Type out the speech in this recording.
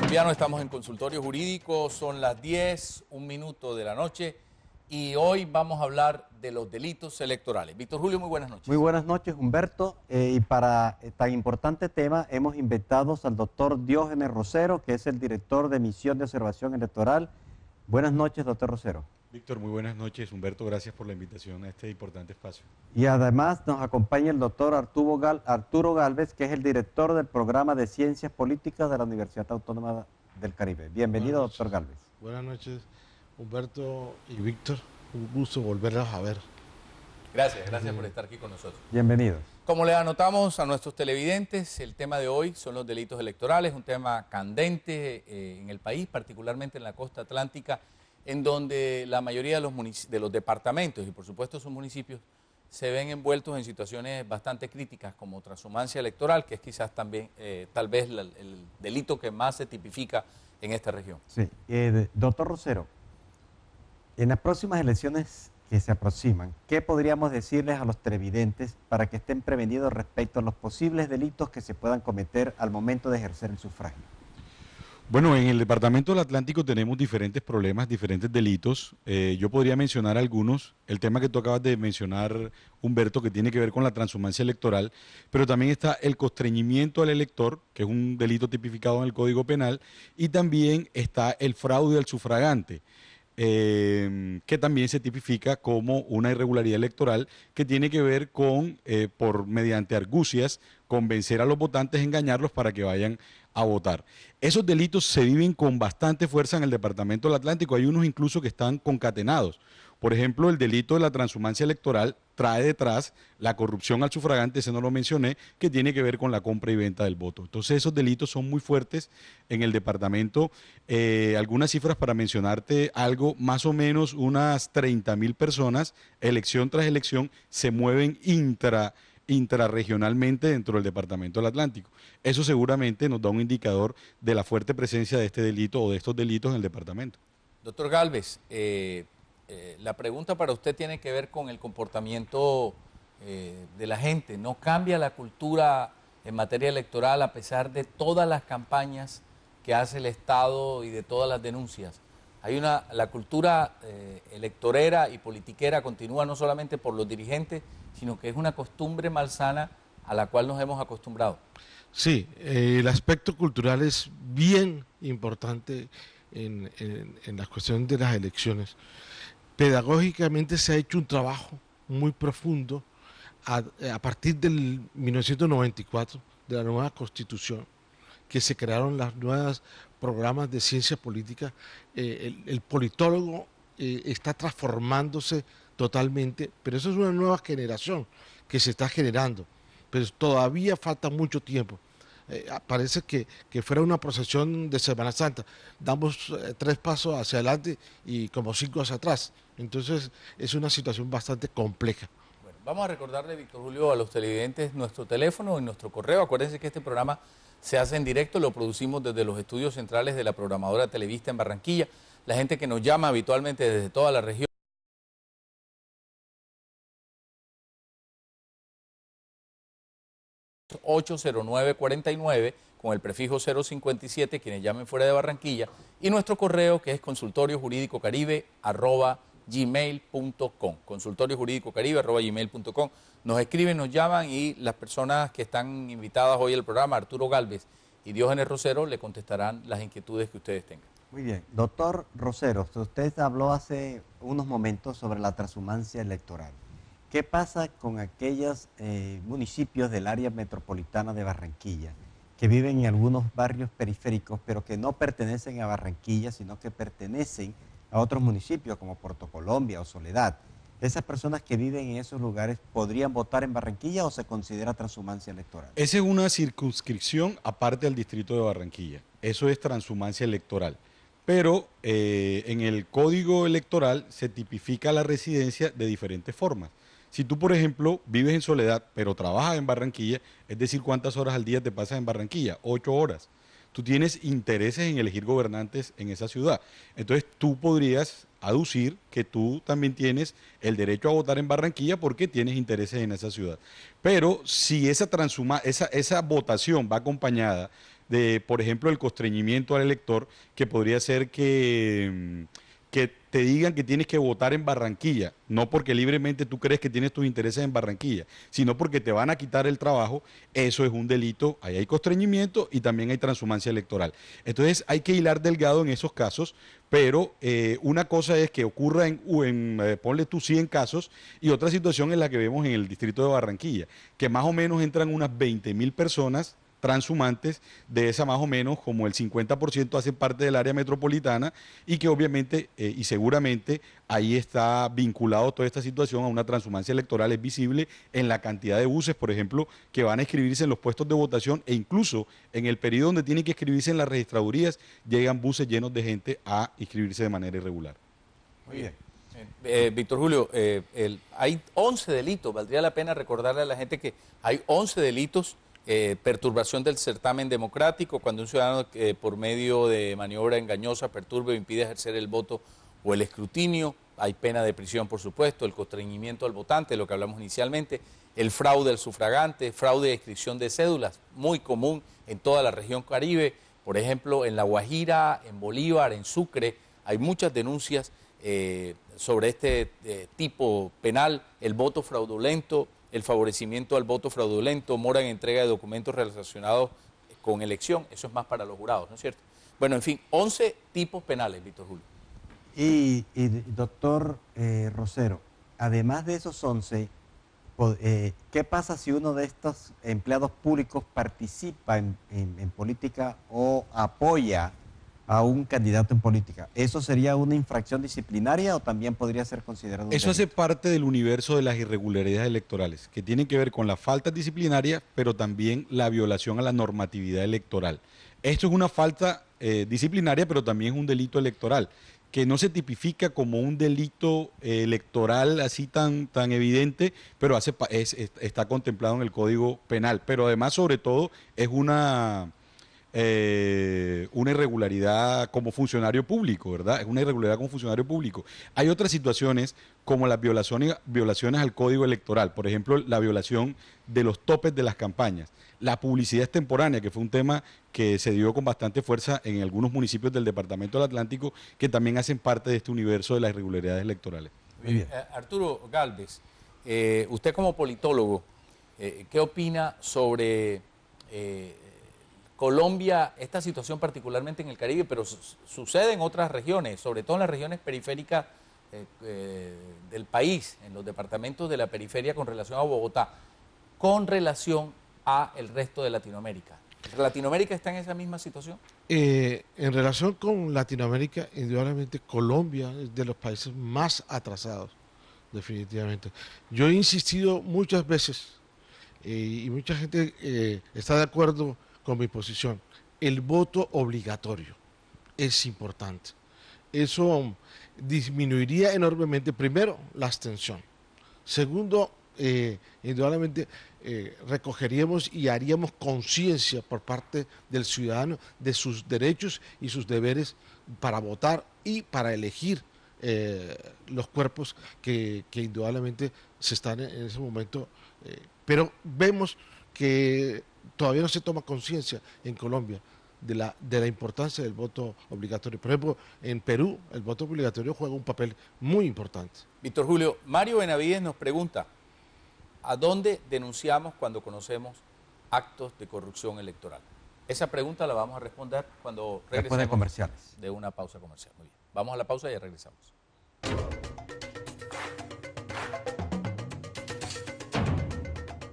colombiano, estamos en consultorio jurídico, son las 10, 1 minuto de la noche y hoy vamos a hablar de los delitos electorales. Víctor Julio, muy buenas noches. Muy buenas noches, Humberto. Y para tan importante tema hemos invitado al doctor Diógenes Rosero, que es el director de Misión de Observación Electoral. Buenas noches, doctor Rosero. Víctor, muy buenas noches. Humberto, gracias por la invitación a este importante espacio. Y además nos acompaña el doctor Arturo Gálvez, que es el director del programa de Ciencias Políticas de la Universidad Autónoma del Caribe. Bienvenido, doctor Gálvez. Buenas noches, Humberto y Víctor. Un gusto volverlos a ver. Gracias por estar aquí con nosotros. Bienvenidos. Como le anotamos a nuestros televidentes, el tema de hoy son los delitos electorales, un tema candente en el país, particularmente en la costa atlántica, en donde la mayoría de los departamentos y por supuesto sus municipios se ven envueltos en situaciones bastante críticas como transhumancia electoral, que es quizás también tal vez el delito que más se tipifica en esta región. Sí, doctor Rosero, en las próximas elecciones que se aproximan, ¿qué podríamos decirles a los televidentes para que estén prevenidos respecto a los posibles delitos que se puedan cometer al momento de ejercer el sufragio? Bueno, en el Departamento del Atlántico tenemos diferentes problemas, diferentes delitos. Yo podría mencionar algunos. El tema que tú acabas de mencionar, Humberto, que tiene que ver con la transhumancia electoral, pero también está el constreñimiento al elector, que es un delito tipificado en el Código Penal, y también está el fraude al sufragante, que también se tipifica como una irregularidad electoral que tiene que ver con, mediante argucias, convencer a los votantes, engañarlos para que vayan a votar. Esos delitos se viven con bastante fuerza en el Departamento del Atlántico, hay unos incluso que están concatenados. Por ejemplo, el delito de la transhumancia electoral trae detrás la corrupción al sufragante, ese no lo mencioné, que tiene que ver con la compra y venta del voto. Entonces esos delitos son muy fuertes en el departamento. Algunas cifras para mencionarte algo, más o menos unas 30.000 personas, elección tras elección, se mueven intrarregionalmente dentro del Departamento del Atlántico. Eso seguramente nos da un indicador de la fuerte presencia de este delito o de estos delitos en el departamento. Doctor Gálvez, la pregunta para usted tiene que ver con el comportamiento de la gente. ¿No cambia la cultura en materia electoral a pesar de todas las campañas que hace el Estado y de todas las denuncias? La cultura electorera y politiquera continúa no solamente por los dirigentes, sino que es una costumbre malsana a la cual nos hemos acostumbrado. Sí, el aspecto cultural es bien importante en la cuestión de las elecciones. Pedagógicamente se ha hecho un trabajo muy profundo a partir del 1994, de la nueva Constitución, que se crearon los nuevos programas de ciencia política. El politólogo está transformándose totalmente, pero eso es una nueva generación que se está generando, pero todavía falta mucho tiempo. Parece que fuera una procesión de Semana Santa, damos 3 pasos hacia adelante y como 5 hacia atrás, entonces es una situación bastante compleja. Bueno, vamos a recordarle, Víctor Julio, a los televidentes nuestro teléfono y nuestro correo. Acuérdense que este programa se hace en directo, lo producimos desde los estudios centrales de la programadora Televista en Barranquilla. La gente que nos llama habitualmente desde toda la región, 80949 con el prefijo 057, quienes llamen fuera de Barranquilla, y nuestro correo que es consultoriojuridicocaribe@gmail.com, consultoriojuridicocaribe@gmail.com. Nos escriben, nos llaman y las personas que están invitadas hoy al programa, Arturo Gálvez y Diógenes Rosero, le contestarán las inquietudes que ustedes tengan. Muy bien. Doctor Rosero, usted habló hace unos momentos sobre la transhumancia electoral. ¿Qué pasa con aquellos municipios del área metropolitana de Barranquilla que viven en algunos barrios periféricos, pero que no pertenecen a Barranquilla, sino que pertenecen a otros municipios como Puerto Colombia o Soledad? ¿Esas personas que viven en esos lugares podrían votar en Barranquilla o se considera transhumancia electoral? Esa es una circunscripción aparte del distrito de Barranquilla. Eso es transhumancia electoral. Pero en el Código Electoral se tipifica la residencia de diferentes formas. Si tú, por ejemplo, vives en Soledad, pero trabajas en Barranquilla, es decir, ¿cuántas horas al día te pasas en Barranquilla? 8 horas. Tú tienes intereses en elegir gobernantes en esa ciudad. Entonces, tú podrías aducir que tú también tienes el derecho a votar en Barranquilla porque tienes intereses en esa ciudad. Pero si esa votación va acompañada de, por ejemplo, el constreñimiento al elector, que podría ser que te digan que tienes que votar en Barranquilla, no porque libremente tú crees que tienes tus intereses en Barranquilla, sino porque te van a quitar el trabajo. Eso es un delito, ahí hay constreñimiento y también hay transhumancia electoral. Entonces hay que hilar delgado en esos casos, pero una cosa es que ocurra ponle tú 100 casos, y otra situación es la que vemos en el distrito de Barranquilla, que más o menos entran unas 20.000 personas transhumantes. De esa más o menos como el 50% hacen parte del área metropolitana, y que obviamente y seguramente ahí está vinculado toda esta situación a una transhumancia electoral. Es visible en la cantidad de buses, por ejemplo, que van a inscribirse en los puestos de votación, e incluso en el periodo donde tienen que inscribirse en las registradurías, llegan buses llenos de gente a inscribirse de manera irregular. Muy bien. Víctor Julio, hay 11 delitos. Valdría la pena recordarle a la gente que hay 11 delitos. Perturbación del certamen democrático, cuando un ciudadano por medio de maniobra engañosa perturbe o impide ejercer el voto o el escrutinio. Hay pena de prisión, por supuesto. El constreñimiento al votante, lo que hablamos inicialmente. El fraude al sufragante, fraude de inscripción de cédulas, muy común en toda la región Caribe. Por ejemplo, en La Guajira, en Bolívar, en Sucre, hay muchas denuncias sobre este tipo penal. El voto fraudulento, el favorecimiento al voto fraudulento, mora en entrega de documentos relacionados con elección. Eso es más para los jurados, ¿no es cierto? Bueno, en fin, 11 tipos penales, Víctor Julio. Y doctor Rosero, además de esos 11, ¿qué pasa si uno de estos empleados públicos participa en política o apoya a un candidato en política? ¿Eso sería una infracción disciplinaria o también podría ser considerado un Eso hace delito? parte del universo de las irregularidades electorales, que tienen que ver con las faltas disciplinarias, pero también la violación a la normatividad electoral. Esto es una falta disciplinaria, pero también es un delito electoral, que no se tipifica como un delito electoral así tan evidente, pero está contemplado en el Código Penal. Pero además, sobre todo, es una irregularidad como funcionario público, ¿verdad? Es una irregularidad como funcionario público. Hay otras situaciones como las violaciones al Código Electoral, por ejemplo, la violación de los topes de las campañas, la publicidad extemporánea, que fue un tema que se dio con bastante fuerza en algunos municipios del Departamento del Atlántico, que también hacen parte de este universo de las irregularidades electorales. Muy bien. Arturo Gálvez, usted como politólogo, ¿qué opina sobre Colombia, esta situación particularmente en el Caribe, pero sucede en otras regiones, sobre todo en las regiones periféricas del país, en los departamentos de la periferia con relación a Bogotá, con relación a el resto de Latinoamérica? ¿Latinoamérica está en esa misma situación? En relación con Latinoamérica, indudablemente Colombia es de los países más atrasados, definitivamente. Yo he insistido muchas veces y mucha gente está de acuerdo con mi posición. El voto obligatorio es importante. Eso disminuiría enormemente, primero, la abstención. Segundo, indudablemente recogeríamos y haríamos conciencia por parte del ciudadano de sus derechos y sus deberes para votar y para elegir los cuerpos que indudablemente se están en ese momento. Pero vemos que todavía no se toma conciencia en Colombia de la importancia del voto obligatorio. Por ejemplo, en Perú el voto obligatorio juega un papel muy importante. Víctor Julio, Mario Benavides nos pregunta, ¿a dónde denunciamos cuando conocemos actos de corrupción electoral? Esa pregunta la vamos a responder cuando regresemos Después de comerciales. de una pausa comercial. Muy bien, vamos a la pausa y ya regresamos.